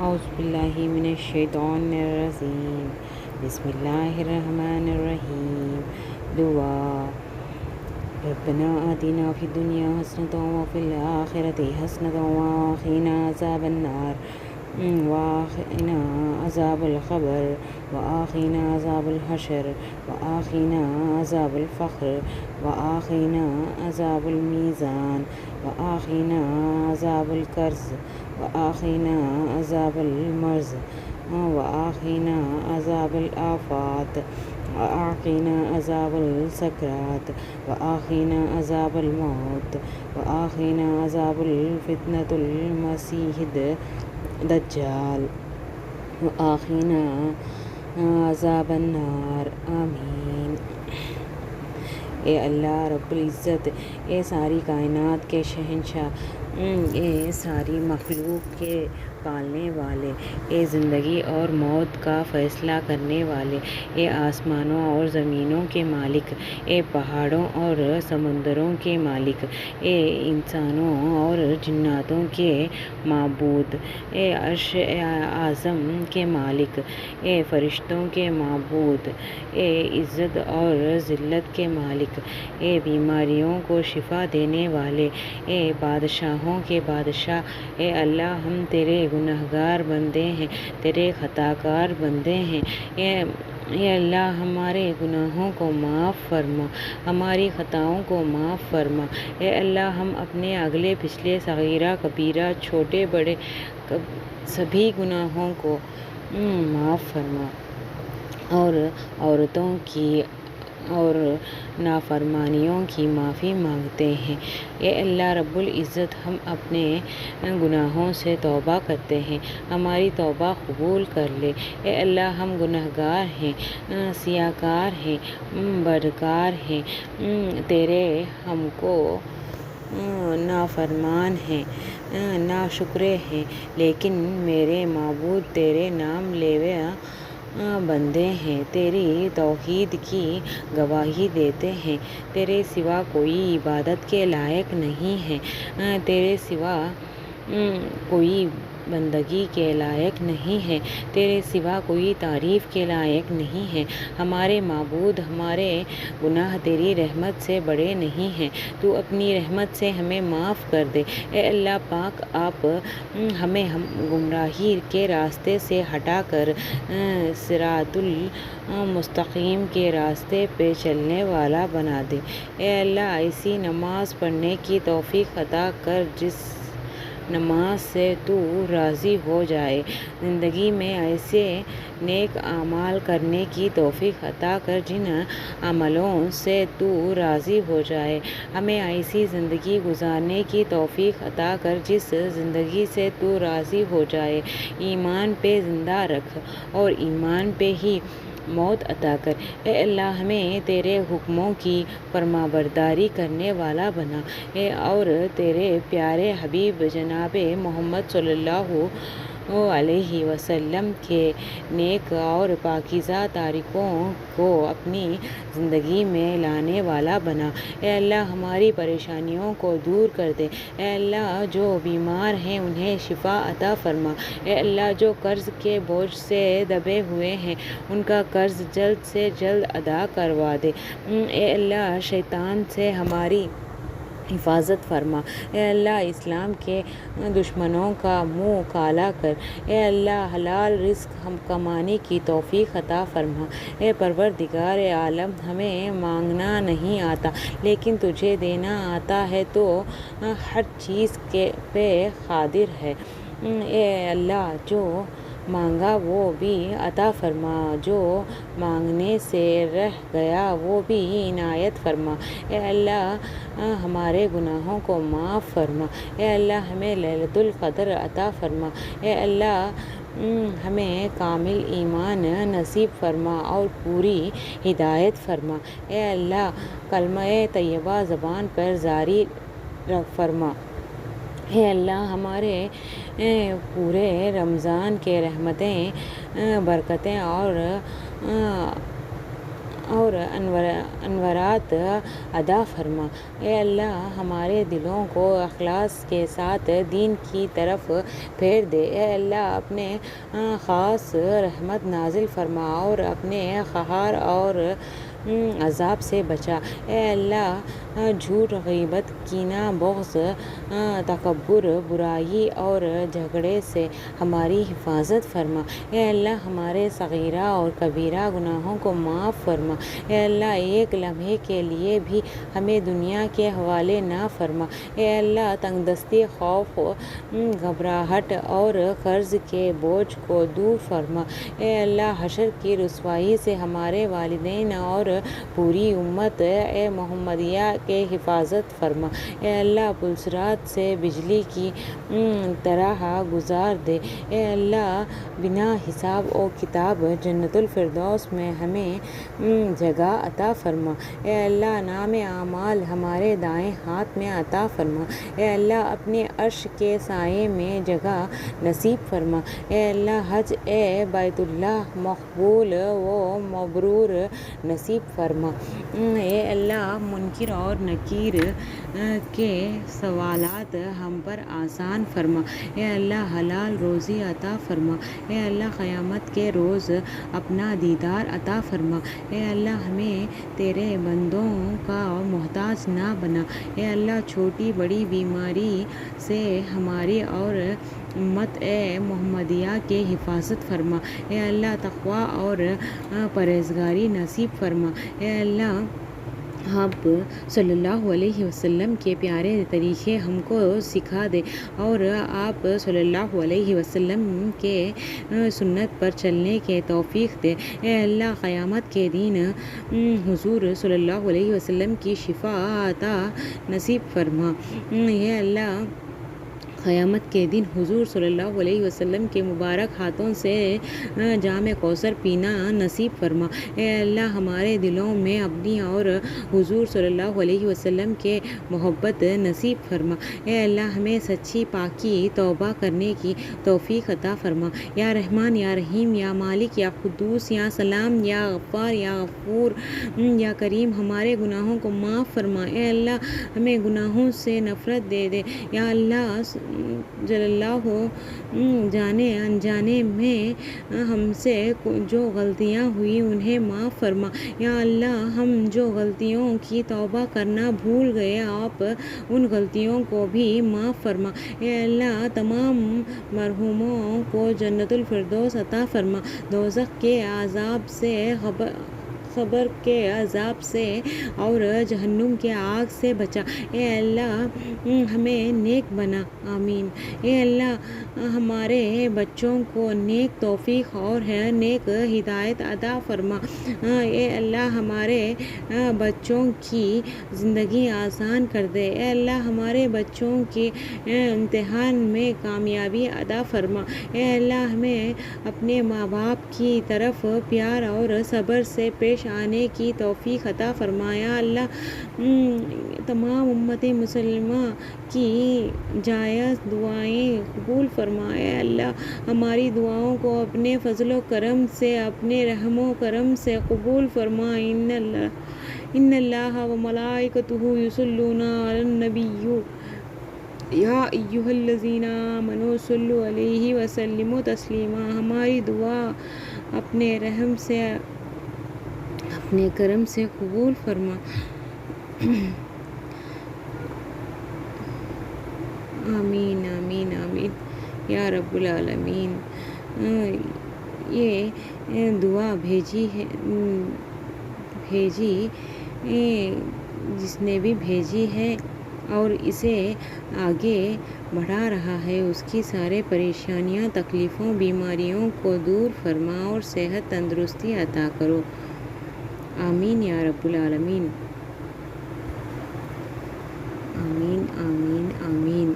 اعوذ باللہ من الشیطان الرجیم بسم اللہ الرحمن الرحیم دعا ربنا آتنا فی الدنیا حسنۃ وفی الآخرۃ حسنۃ وقنا عذاب النار وقنا عذاب القبر وقنا عذاب الحشر وقنا عذاب الفقر وقنا عذاب المیزان وقنا عذاب القرض وقنا عذاب المرض وقنا عذاب الآفات وقنا عذاب السکرات وقنا عذاب الموت وقنا عذاب الفتنة المسیح الدجال وقنا عذاب النار آمین۔ اے اللہ رب العزت، اے ساری کائنات کے شہنشاہ، اے ساری مخلوق کے پالنے والے، اے زندگی اور موت کا فیصلہ کرنے والے، اے آسمانوں اور زمینوں کے مالک، اے پہاڑوں اور سمندروں کے مالک، اے انسانوں اور جناتوں کے معبود، اے عرش اعظم کے مالک، اے فرشتوں کے معبود، اے عزت اور ذلت کے مالک، اے بیماریوں کو شفا دینے والے، اے بادشاہوں کے بادشاہ، اے اللہ ہم تیرے گنہگار بندے ہیں، تیرے خطا کار بندے ہیں، اے اللہ ہمارے گناہوں کو معاف فرما، ہماری خطاؤں کو معاف فرما، اے اللہ ہم اپنے اگلے پچھلے صغیرہ کبیرہ چھوٹے بڑے سبھی گناہوں کو معاف فرما، اور عورتوں کی اور نافرمانیوں کی معافی مانگتے ہیں۔ اے اللہ رب العزت، ہم اپنے گناہوں سے توبہ کرتے ہیں، ہماری توبہ قبول کر لے۔ اے اللہ ہم گنہگار ہیں، سیاہ کار ہیں، بدکار ہیں، تیرے ہم کو نافرمان ہیں، ناشکرے ہیں، لیکن میرے معبود تیرے نام لیوا بندے ہیں، تیری توحید کی گواہی دیتے ہیں، تیرے سوا کوئی عبادت کے لائق نہیں ہے، تیرے سوا کوئی بندگی کے لائق نہیں ہے، تیرے سوا کوئی تعریف کے لائق نہیں ہے۔ ہمارے معبود، ہمارے گناہ تیری رحمت سے بڑے نہیں ہیں، تو اپنی رحمت سے ہمیں معاف کر دے۔ اے اللہ پاک، آپ ہمیں گمراہی کے راستے سے ہٹا کر صراط المستقیم کے راستے پہ چلنے والا بنا دے۔ اے اللہ ایسی نماز پڑھنے کی توفیق عطا کر جس نماز سے تو راضی ہو جائے، زندگی میں ایسے نیک اعمال کرنے کی توفیق عطا کر جن عملوں سے تو راضی ہو جائے، ہمیں ایسی زندگی گزارنے کی توفیق عطا کر جس زندگی سے تو راضی ہو جائے، ایمان پہ زندہ رکھ اور ایمان پہ ہی موت عطا کر۔ اے اللہ ہمیں تیرے حکموں کی فرمانبرداری کرنے والا بنا، اور تیرے پیارے حبیب جناب محمد صلی اللہ علیہ وسلم کے نیک اور پاکیزہ طریقوں کو اپنی زندگی میں لانے والا بنا۔ اے اللہ ہماری پریشانیوں کو دور کر دے۔ اے اللہ جو بیمار ہیں انہیں شفا عطا فرما۔ اے اللہ جو قرض کے بوجھ سے دبے ہوئے ہیں ان کا قرض جلد سے جلد ادا کروا دے۔ اے اللہ شیطان سے ہماری حفاظت فرما۔ اے اللہ اسلام کے دشمنوں کا منہ کالا کر۔ اے اللہ حلال رزق ہم کمانے کی توفیق عطا فرما۔ اے پروردگار عالم، ہمیں مانگنا نہیں آتا لیکن تجھے دینا آتا ہے، تو ہر چیز پہ قادر ہے۔ اے اللہ جو مانگا وہ بھی عطا فرما، جو مانگنے سے رہ گیا وہ بھی عنایت فرما۔ اے اللہ ہمارے گناہوں کو معاف فرما۔ اے اللہ ہمیں لیلۃ القدر عطا فرما۔ اے اللہ ہمیں کامل ایمان نصیب فرما اور پوری ہدایت فرما۔ اے اللہ کلمہ طیبہ زبان پر جاری فرما۔ اے اللہ ہمارے پورے رمضان کے رحمتیں، برکتیں اور اور انوارات عطا فرما۔ اے اللہ ہمارے دلوں کو اخلاص کے ساتھ دین کی طرف پھیر دے۔ اے اللہ اپنے خاص رحمت نازل فرما اور اپنے قہر اور عذاب سے بچا۔ اے اللہ جھوٹ، غیبت، کینہ، بغض، تکبر، برائی اور جھگڑے سے ہماری حفاظت فرما۔ اے اللہ ہمارے صغیرہ اور کبیرہ گناہوں کو معاف فرما۔ اے اللہ ایک لمحے کے لیے بھی ہمیں دنیا کے حوالے نہ فرما۔ اے اللہ تنگ دستی، خوف، گھبراہٹ اور قرض کے بوجھ کو دور فرما۔ اے اللہ حشر کی رسوائی سے ہمارے والدین اور پوری امت محمدیہ کے حفاظت فرما۔ اے اللہ پلسرات سے بجلی کی طرح گزار دے۔ اے اللہ بنا حساب و کتاب جنت الفردوس میں ہمیں جگہ عطا فرما۔ اے اللہ نام اعمال ہمارے دائیں ہاتھ میں عطا فرما۔ اے اللہ اپنے عرش کے سائے میں جگہ نصیب فرما۔ اے اللہ حج بیت اللہ مقبول و مبرور نصیب فرما۔ اے اللہ منکر اور نکیر کے سوالات ہم پر آسان فرما۔ اے اللہ حلال روزی عطا فرما۔ اے اللہ قیامت کے روز اپنا دیدار عطا فرما۔ اے اللہ ہمیں تیرے بندوں کا محتاج نہ بنا۔ اے اللہ چھوٹی بڑی بیماری سے ہماری اور امت محمدیہ کے حفاظت فرما۔ اے اللہ تقویٰ اور پرہیزگاری نصیب فرما۔ اے اللہ آپ صلی اللہ علیہ وسلم کے پیارے طریقے ہم کو سکھا دے اور آپ صلی اللہ علیہ وسلم کے سنت پر چلنے کے توفیق دے۔ اے اللہ قیامت کے دن حضور صلی اللہ علیہ وسلم کی شفاعت نصیب فرما۔ اے اللہ قیامت کے دن حضور صلی اللہ علیہ وسلم کے مبارک ہاتھوں سے جام کوثر پینا نصیب فرما۔ اے اللہ ہمارے دلوں میں اپنی اور حضور صلی اللہ علیہ وسلم کے محبت نصیب فرما۔ اے اللہ ہمیں سچی پاکی توبہ کرنے کی توفیق عطا فرما۔ یا رحمان یا رحیم یا مالک یا قدوس یا سلام یا غفار یا غفور یا کریم ہمارے گناہوں کو معاف فرما۔ اے اللہ ہمیں گناہوں سے نفرت دے دے۔ یا اللہ جل اللہ جانے انجانے میں ہم سے جو غلطیاں ہوئی انہیں معاف فرما۔ یا اللہ ہم جو غلطیوں کی توبہ کرنا بھول گئے آپ ان غلطیوں کو بھی معاف فرما۔ اے اللہ تمام مرحوموں کو جنت الفردوس عطا فرما۔ دوزخ کے عذاب سے، قبر کے عذاب سے اور جہنم کے آگ سے بچا۔ اے اللہ ہمیں نیک بنا، آمین۔ اے اللہ ہمارے بچوں کو نیک توفیق اور نیک ہدایت عطا فرما۔ اے اللہ ہمارے بچوں کی زندگی آسان کر دے۔ اے اللہ ہمارے بچوں کے امتحان میں کامیابی عطا فرما۔ اے اللہ ہمیں اپنے ماں باپ کی طرف پیار اور صبر سے پیش آنے کی توفیق عطا فرما۔ یا اللہ تمام امت مسلمہ کی جائز دعائیں قبول فرما۔ اے اللہ ہماری دعاؤں کو اپنے فضل و کرم سے، اپنے رحم و کرم سے قبول فرما۔ ان اللہ و ملائکتہ یصلون علی النبی یا ایھا الذین آمنوا صلوا علیہ وسلموا تسلیما۔ ہماری دعا اپنے رحم سے، اپنے کرم سے قبول فرما۔ آمین آمین آمین یا رب العالمین۔ یہ دعا بھیجی جس نے بھی بھیجی ہے اور اسے آگے بڑھا رہا ہے اس کی سارے پریشانیاں، تکلیفوں، بیماریوں کو دور فرما اور صحت تندرستی عطا کرو، آمین یا رب العالمین۔ آمین آمین آمین۔